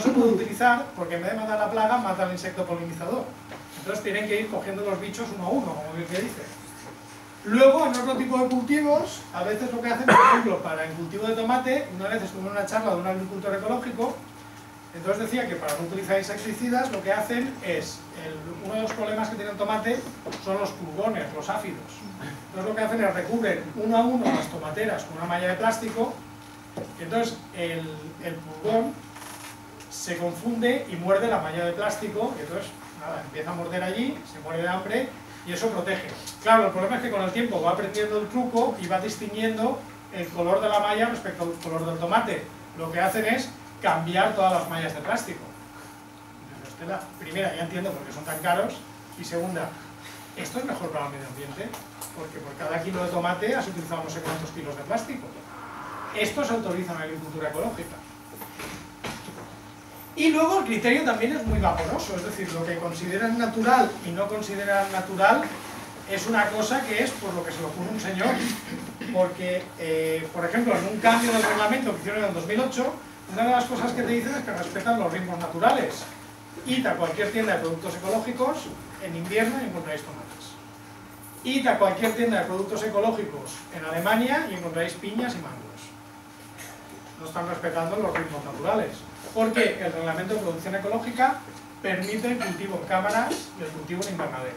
se puede utilizar porque en vez de matar la plaga, mata al insecto polinizador. Entonces tienen que ir cogiendo los bichos uno a uno, como bien que dice. Luego, en otro tipo de cultivos, a veces lo que hacen, por ejemplo, para el cultivo de tomate, una vez estuve en una charla de un agricultor ecológico, entonces decía que para no utilizar insecticidas lo que hacen es, uno de los problemas que tiene el tomate son los pulgones, los áfidos. Entonces lo que hacen es recubren uno a uno las tomateras con una malla de plástico, y entonces el pulgón se confunde y muerde la malla de plástico, y entonces nada, empieza a morder allí, se muere de hambre y eso protege. Claro, el problema es que con el tiempo va aprendiendo el truco y va distinguiendo el color de la malla respecto al color del tomate. Lo que hacen es cambiar todas las mallas de plástico. La primera, ya entiendo por qué son tan caros, y segunda, esto es mejor para el medio ambiente, porque por cada kilo de tomate has utilizado no sé cuántos kilos de plástico. Esto se autoriza en la agricultura ecológica. Y luego el criterio también es muy vaporoso, es decir, lo que consideran natural y no consideran natural es una cosa que es por lo que se lo puso un señor, porque, por ejemplo, en un cambio del reglamento que hicieron en el 2008, una de las cosas que te dicen es que respetan los ritmos naturales. Id a cualquier tienda de productos ecológicos en invierno y encontraréis tomates. Id a cualquier tienda de productos ecológicos en Alemania y encontraréis piñas y mangos. No están respetando los ritmos naturales. Porque el reglamento de producción ecológica permite el cultivo en cámaras y el cultivo en invernadero.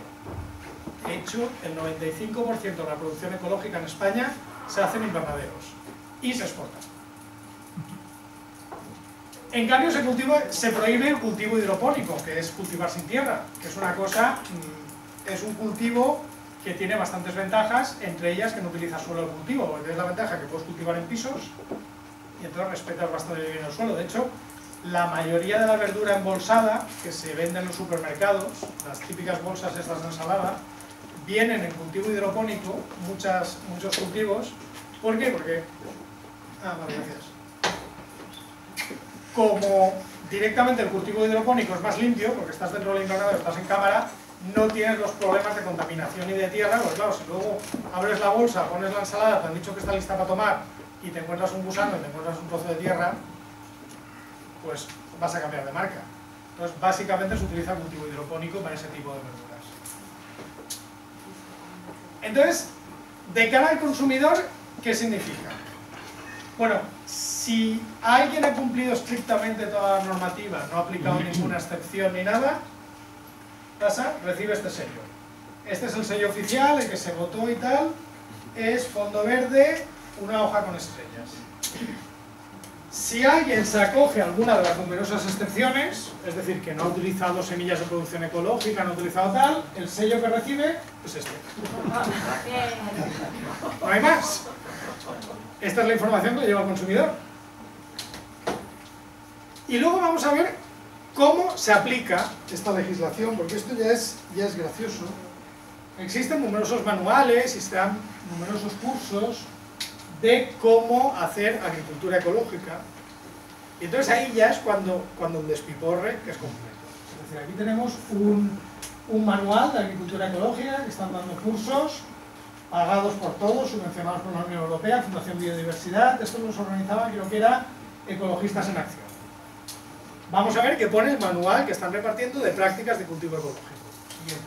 De hecho, el 95% de la producción ecológica en España se hace en invernaderos y se exporta. En cambio, se prohíbe el cultivo hidropónico, que es cultivar sin tierra, que es una cosa, es un cultivo que tiene bastantes ventajas, entre ellas que no utiliza suelo de cultivo, porque es la ventaja que puedes cultivar en pisos y entonces respetas bastante bien el suelo. De hecho, la mayoría de la verdura embolsada que se vende en los supermercados, las típicas bolsas estas de ensalada, vienen en cultivo hidropónico, muchos cultivos. ¿Por qué? Porque... vale, gracias. Como directamente el cultivo hidropónico es más limpio, porque estás dentro del invernadero, estás en cámara, no tienes los problemas de contaminación y de tierra, porque claro, si luego abres la bolsa, pones la ensalada, te han dicho que está lista para tomar, y te encuentras un gusano y te encuentras un trozo de tierra, pues vas a cambiar de marca. Entonces, básicamente se utiliza cultivo hidropónico para ese tipo de verduras. Entonces, de cara al consumidor, ¿qué significa? Bueno, si alguien ha cumplido estrictamente toda la normativa, no ha aplicado ninguna excepción ni nada, recibe este sello. Este es el sello oficial, el que se votó y tal, es fondo verde, una hoja con estrellas. Si alguien se acoge a alguna de las numerosas excepciones, es decir, que no ha utilizado semillas de producción ecológica, no ha utilizado tal, el sello que recibe es este. No hay más. Esta es la información que le lleva al consumidor. Y luego vamos a ver cómo se aplica esta legislación, porque esto ya es gracioso. Existen numerosos manuales y se dan numerosos cursos de cómo hacer agricultura ecológica. Y entonces ahí ya es cuando el despiporre, que es completo. Es decir, aquí tenemos un manual de agricultura ecológica que están dando cursos pagados por todos, subvencionados por la Unión Europea, Fundación Biodiversidad. Esto los organizaba, creo que era Ecologistas en Acción. Vamos a ver qué pone el manual que están repartiendo de prácticas de cultivo ecológico. Siguiente.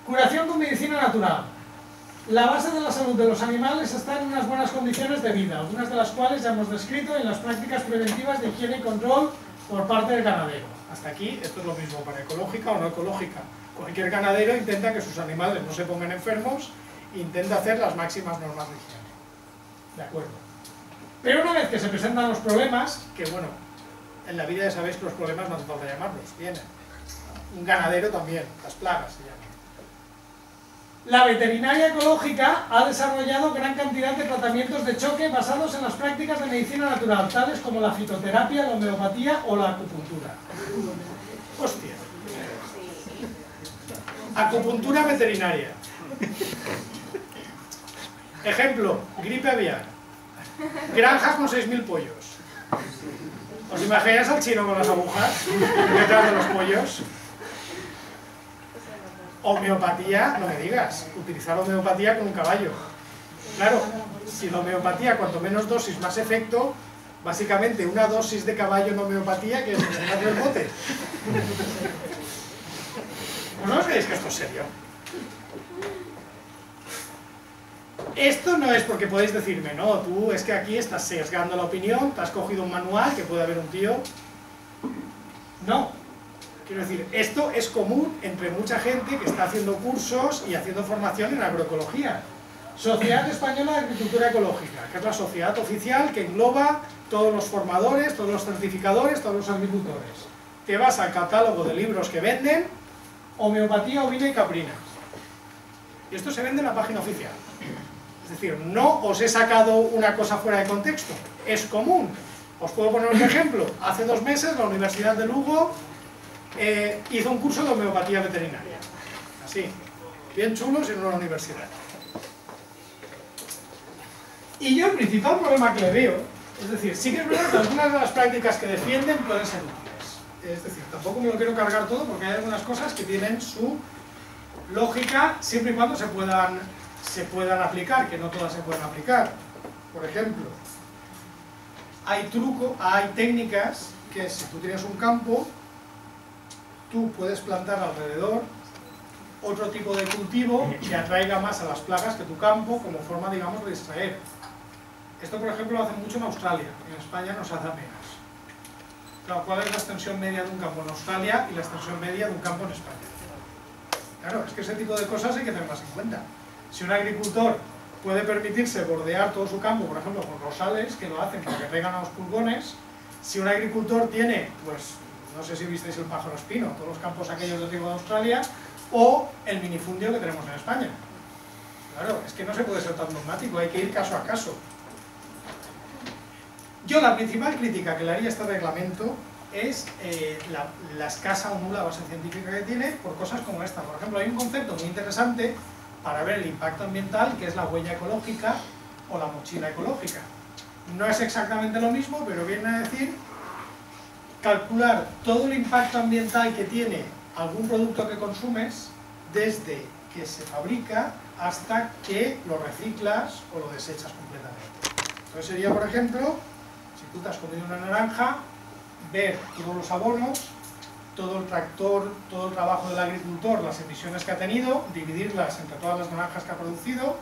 Curación con medicina natural. La base de la salud de los animales está en unas buenas condiciones de vida, algunas de las cuales ya hemos descrito en las prácticas preventivas de higiene y control por parte del ganadero. Hasta aquí, esto es lo mismo para ecológica o no ecológica. Cualquier ganadero intenta que sus animales no se pongan enfermos e intenta hacer las máximas normas de higiene. ¿De acuerdo? Pero una vez que se presentan los problemas, que bueno, en la vida ya sabéis que los problemas no hace falta llamarlos, vienen. Un ganadero también, las plagas se llaman. La veterinaria ecológica ha desarrollado gran cantidad de tratamientos de choque basados en las prácticas de medicina natural, tales como la fitoterapia, la homeopatía o la acupuntura. Hostia. Acupuntura veterinaria. Ejemplo, gripe aviar. Granjas con 6.000 pollos. ¿Os imagináis al chino con las agujas detrás de los pollos? Homeopatía, no me digas, utilizar homeopatía con un caballo. Claro, si la homeopatía, cuanto menos dosis, más efecto, básicamente una dosis de caballo en homeopatía que es enseñarle el bote. ¿No os creéis que esto es serio? Esto no es porque podéis decirme, no, tú es que aquí estás sesgando la opinión, te has cogido un manual que puede haber un tío. No. Quiero decir, esto es común entre mucha gente que está haciendo cursos y haciendo formación en agroecología. Sociedad Española de Agricultura Ecológica, que es la sociedad oficial que engloba todos los formadores, todos los certificadores, todos los agricultores. Te vas al catálogo de libros que venden, homeopatía ovina y caprina. Y esto se vende en la página oficial. Es decir, no os he sacado una cosa fuera de contexto, es común. Os puedo poner un ejemplo. Hace 2 meses la Universidad de Lugo hizo un curso de homeopatía veterinaria. Así, bien chulos en una universidad. Y yo el principal problema que le veo, es decir, sí que es verdad que algunas de las prácticas que defienden pueden ser útiles. Es decir, tampoco me lo quiero cargar todo porque hay algunas cosas que tienen su lógica siempre y cuando se puedan aplicar, que no todas se pueden aplicar. Por ejemplo, hay técnicas que si tú tienes un campo, tú puedes plantar alrededor otro tipo de cultivo que atraiga más a las plagas que tu campo como forma, digamos, de distraer. Esto, por ejemplo, lo hacen mucho en Australia, en España no se hace apenas. Claro, ¿cuál es la extensión media de un campo en Australia y la extensión media de un campo en España? Claro, es que ese tipo de cosas hay que tener más en cuenta. Si un agricultor puede permitirse bordear todo su campo, por ejemplo, con rosales, que lo hacen para que pegan a los pulgones, si un agricultor tiene, pues, no sé si visteis el pájaro espino, todos los campos aquellos de trigo de Australia, o el minifundio que tenemos en España. Claro, es que no se puede ser tan dogmático, hay que ir caso a caso. Yo la principal crítica que le haría a este reglamento es la escasa o nula base científica que tiene por cosas como esta. Por ejemplo, hay un concepto muy interesante para ver el impacto ambiental, que es la huella ecológica o la mochila ecológica. No es exactamente lo mismo, pero viene a decir calcular todo el impacto ambiental que tiene algún producto que consumes desde que se fabrica hasta que lo reciclas o lo desechas completamente. Entonces sería, por ejemplo, si tú te has comido una naranja, ver todos los abonos, todo el tractor, todo el trabajo del agricultor, las emisiones que ha tenido, dividirlas entre todas las naranjas que ha producido,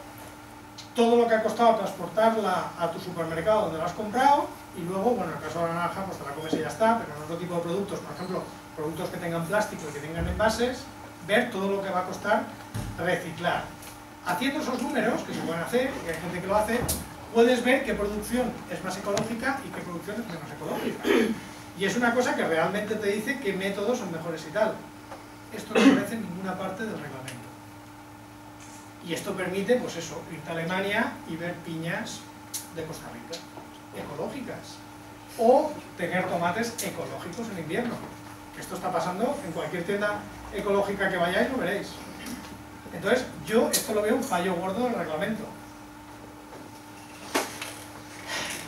todo lo que ha costado transportarla a tu supermercado donde la has comprado, y luego, bueno, en el caso de la naranja, pues te la comes y ya está, pero en otro tipo de productos, por ejemplo, productos que tengan plástico y que tengan envases, ver todo lo que va a costar reciclar. Haciendo esos números, que se pueden hacer, y hay gente que lo hace, puedes ver qué producción es más ecológica y qué producción es menos ecológica. Y es una cosa que realmente te dice qué métodos son mejores y tal. Esto no aparece en ninguna parte del reglamento. Y esto permite, pues eso, irte a Alemania y ver piñas de Costa Rica, ecológicas. O tener tomates ecológicos en invierno. Que esto está pasando en cualquier tienda ecológica que vayáis, lo veréis. Entonces, yo esto lo veo un fallo gordo del reglamento.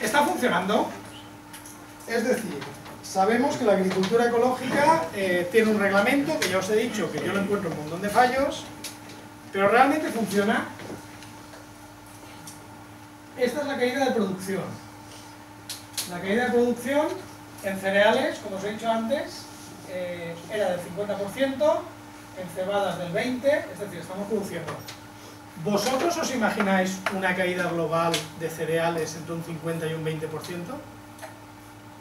¿Está funcionando? Es decir, sabemos que la agricultura ecológica tiene un reglamento, que ya os he dicho que yo le encuentro un montón de fallos, pero realmente funciona. Esta es la caída de producción. La caída de producción en cereales, como os he dicho antes, era del 50%, en cebadas del 20%, es decir, estamos produciendo. ¿Vosotros os imagináis una caída global de cereales entre un 50 y un 20%?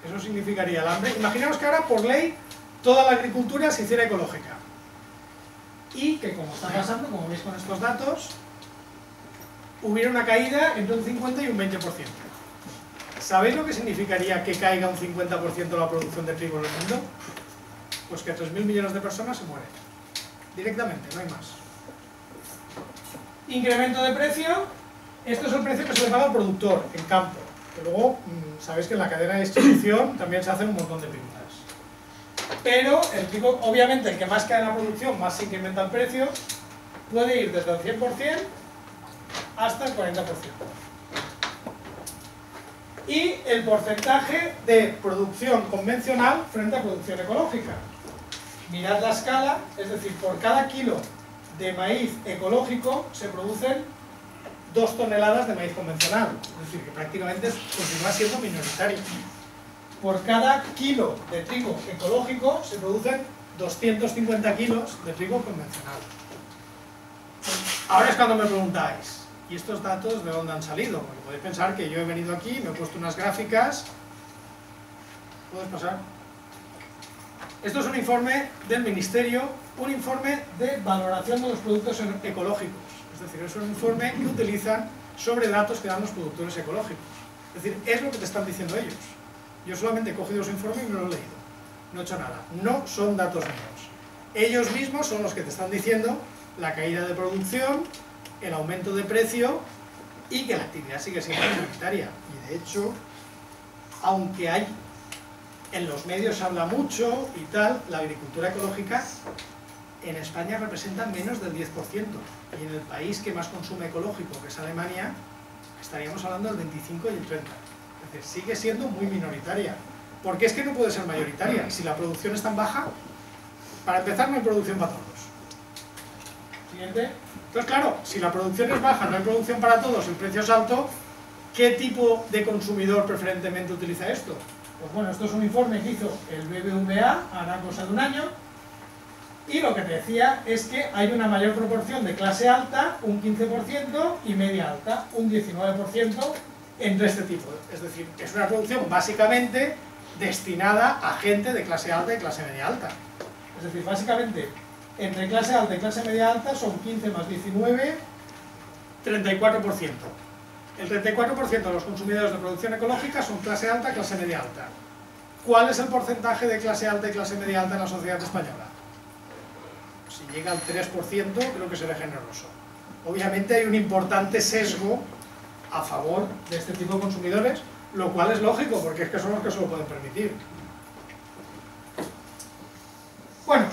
Eso significaría el hambre. Imaginaos que ahora, por ley, toda la agricultura se hiciera ecológica. Y que, como está pasando, como veis con estos datos, hubiera una caída entre un 50 y un 20%. ¿Sabéis lo que significaría que caiga un 50% la producción de trigo en el mundo? Pues que 3.000 millones de personas se mueren. Directamente, no hay más. Incremento de precio. Esto es el precio que se le paga al productor en campo. Que luego, sabéis que en la cadena de distribución también se hacen un montón de pinzas. Pero el trigo, obviamente, el que más cae en la producción, más se incrementa el precio, puede ir desde el 100% hasta el 40%. Y el porcentaje de producción convencional frente a producción ecológica. Mirad la escala, es decir, por cada kilo de maíz ecológico se producen 2 toneladas de maíz convencional. Es decir, que prácticamente continúa siendo minoritario. Por cada kilo de trigo ecológico se producen 250 kilos de trigo convencional. Ahora es cuando me preguntáis, ¿y estos datos de dónde han salido? Porque podéis pensar que yo he venido aquí, me he puesto unas gráficas. ¿Puedes pasar? Esto es un informe del Ministerio, un informe de valoración de los productos ecológicos. Es decir, es un informe que utilizan sobre datos que dan los productores ecológicos. Es decir, es lo que te están diciendo ellos. Yo solamente he cogido su informe y me lo he leído. No he hecho nada. No son datos míos. Ellos mismos son los que te están diciendo la caída de producción, el aumento de precio y que la actividad sigue siendo minoritaria. Y de hecho, aunque hay en los medios se habla mucho y tal, la agricultura ecológica en España representa menos del 10%. Y en el país que más consume ecológico, que es Alemania, estaríamos hablando del 25 y el 30%. Es decir, sigue siendo muy minoritaria. ¿Por qué es que no puede ser mayoritaria? Si la producción es tan baja, para empezar no hay producción para todos. Siguiente. Entonces, claro, si la producción es baja, no hay producción para todos, el precio es alto, ¿qué tipo de consumidor preferentemente utiliza esto? Pues bueno, esto es un informe que hizo el BBVA, hará cosa de un año, y lo que te decía es que hay una mayor proporción de clase alta, un 15%, y media alta, un 19% entre este tipo. Es decir, es una producción básicamente destinada a gente de clase alta y clase media alta. Es decir, básicamente, entre clase alta y clase media alta son 15 más 19, 34%. El 34% de los consumidores de producción ecológica son clase alta, clase media alta. ¿Cuál es el porcentaje de clase alta y clase media alta en la sociedad española? Si llega al 3%, creo que será generoso. Obviamente hay un importante sesgo a favor de este tipo de consumidores, lo cual es lógico, porque es que son los que se lo pueden permitir. Bueno,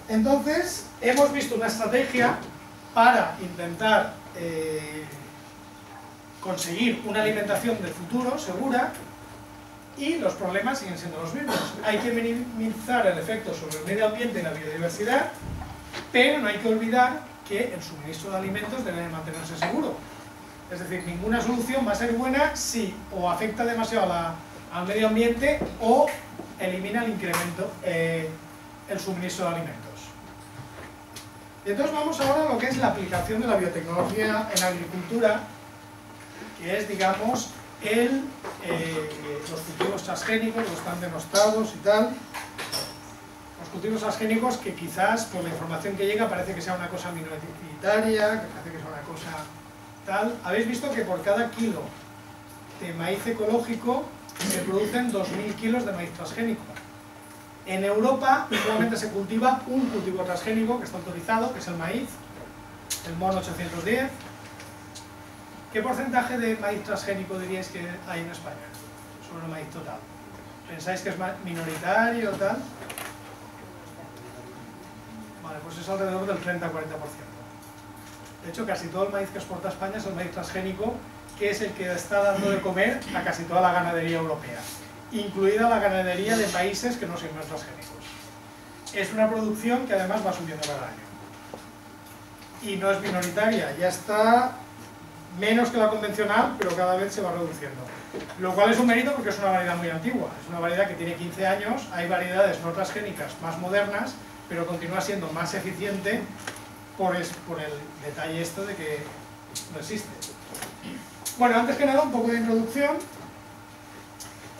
entonces hemos visto una estrategia para intentar conseguir una alimentación del futuro segura, y los problemas siguen siendo los mismos. Hay que minimizar el efecto sobre el medio ambiente y la biodiversidad, pero no hay que olvidar que el suministro de alimentos debe mantenerse seguro. Es decir, ninguna solución va a ser buena si o afecta demasiado al medio ambiente o elimina el incremento, el suministro de alimentos. Entonces vamos ahora a lo que es la aplicación de la biotecnología en la agricultura, que es, digamos, los cultivos transgénicos, los están denostados y tal. Los cultivos transgénicos que quizás, por la información que llega, parece que sea una cosa minoritaria, que parece que sea una cosa tal. Habéis visto que por cada kilo de maíz ecológico se producen 2.000 kilos de maíz transgénico. En Europa solamente se cultiva un cultivo transgénico que está autorizado, que es el maíz, el MON 810. ¿Qué porcentaje de maíz transgénico diríais que hay en España sobre el maíz total? ¿Pensáis que es minoritario o tal? Vale, pues es alrededor del 30-40%. De hecho, casi todo el maíz que exporta España es el maíz transgénico, que es el que está dando de comer a casi toda la ganadería europea, incluida la ganadería de países que no siguen los transgénicos. Es una producción que además va subiendo cada año. Y no es minoritaria, ya está menos que la convencional, pero cada vez se va reduciendo. Lo cual es un mérito porque es una variedad muy antigua, es una variedad que tiene 15 años, hay variedades no transgénicas más modernas, pero continúa siendo más eficiente por el detalle esto de que no existe. Bueno, antes que nada un poco de introducción.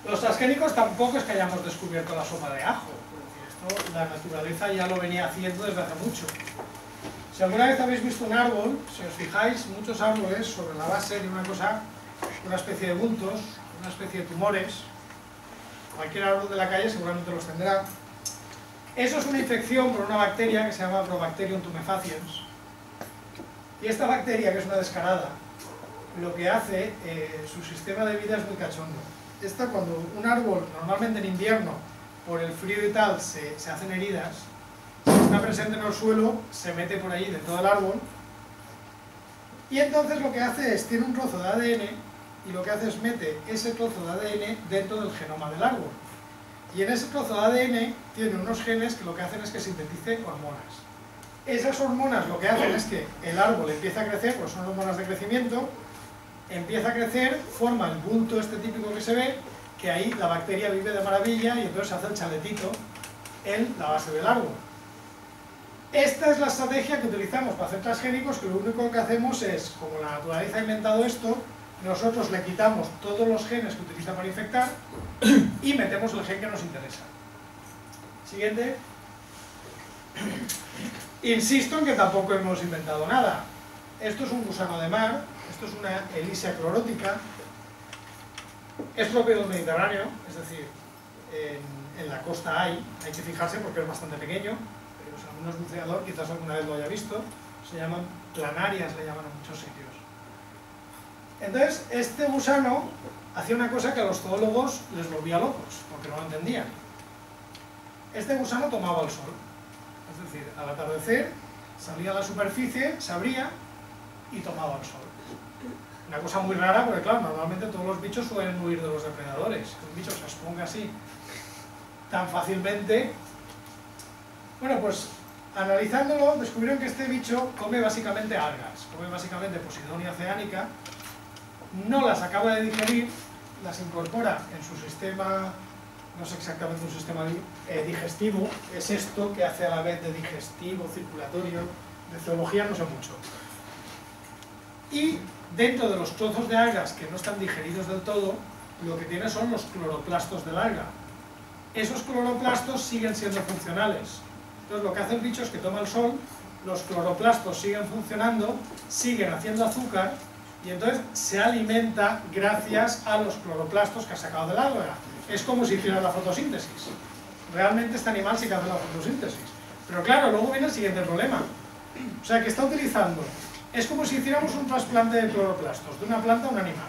Los transgénicos tampoco es que hayamos descubierto la sopa de ajo, esto la naturaleza ya lo venía haciendo desde hace mucho. Si alguna vez habéis visto un árbol, si os fijáis, muchos árboles sobre la base de una cosa, una especie de bultos, una especie de tumores, cualquier árbol de la calle seguramente los tendrá. Eso es una infección por una bacteria que se llama Probacterium tumefaciens. Y esta bacteria, que es una descarada, lo que hace, su sistema de vida es muy cachondo. Esta, cuando un árbol, normalmente en invierno, por el frío y tal, se hacen heridas, si está presente en el suelo, se mete por ahí dentro del árbol, y entonces lo que hace es, tiene un trozo de ADN, y lo que hace es mete ese trozo de ADN dentro del genoma del árbol. Y en ese trozo de ADN tiene unos genes que lo que hacen es que sintetice hormonas. Esas hormonas lo que hacen es que el árbol empieza a crecer, pues son hormonas de crecimiento, empieza a crecer, forma el bulto este típico que se ve, que ahí la bacteria vive de maravilla y entonces se hace el chaletito en la base del árbol. Esta es la estrategia que utilizamos para hacer transgénicos, que lo único que hacemos es, como la naturaleza ha inventado esto, nosotros le quitamos todos los genes que utiliza para infectar y metemos el gen que nos interesa. Siguiente. Insisto en que tampoco hemos inventado nada. Esto es un gusano de mar, esto es una Elysia clorótica, es propio del Mediterráneo, es decir, en la costa hay que fijarse porque es bastante pequeño, pero si alguno es buceador quizás alguna vez lo haya visto, se llaman planarias, le llaman en muchos sitios. Entonces, este gusano hacía una cosa que a los zoólogos les volvía locos, porque no lo entendían. Este gusano tomaba el sol, es decir, al atardecer salía a la superficie, se abría y tomaba el sol. Una cosa muy rara porque, claro, normalmente todos los bichos suelen huir de los depredadores. Que un bicho se exponga así tan fácilmente. Bueno, pues analizándolo descubrieron que este bicho come básicamente algas, come básicamente Posidonia oceanica, no las acaba de digerir, las incorpora en su sistema, no sé exactamente un sistema digestivo, es esto que hace a la vez de digestivo, circulatorio, de zoología no sé mucho. Y dentro de los trozos de algas que no están digeridos del todo, lo que tiene son los cloroplastos del alga. Esos cloroplastos siguen siendo funcionales. Entonces lo que hace el bicho es que toma el sol, los cloroplastos siguen funcionando, siguen haciendo azúcar, y entonces se alimenta gracias a los cloroplastos que ha sacado del alga. Es como si hiciera la fotosíntesis. Realmente este animal sí que hace la fotosíntesis. Pero claro, luego viene el siguiente problema. O sea, que está utilizando... Es como si hiciéramos un trasplante de cloroplastos, de una planta a un animal.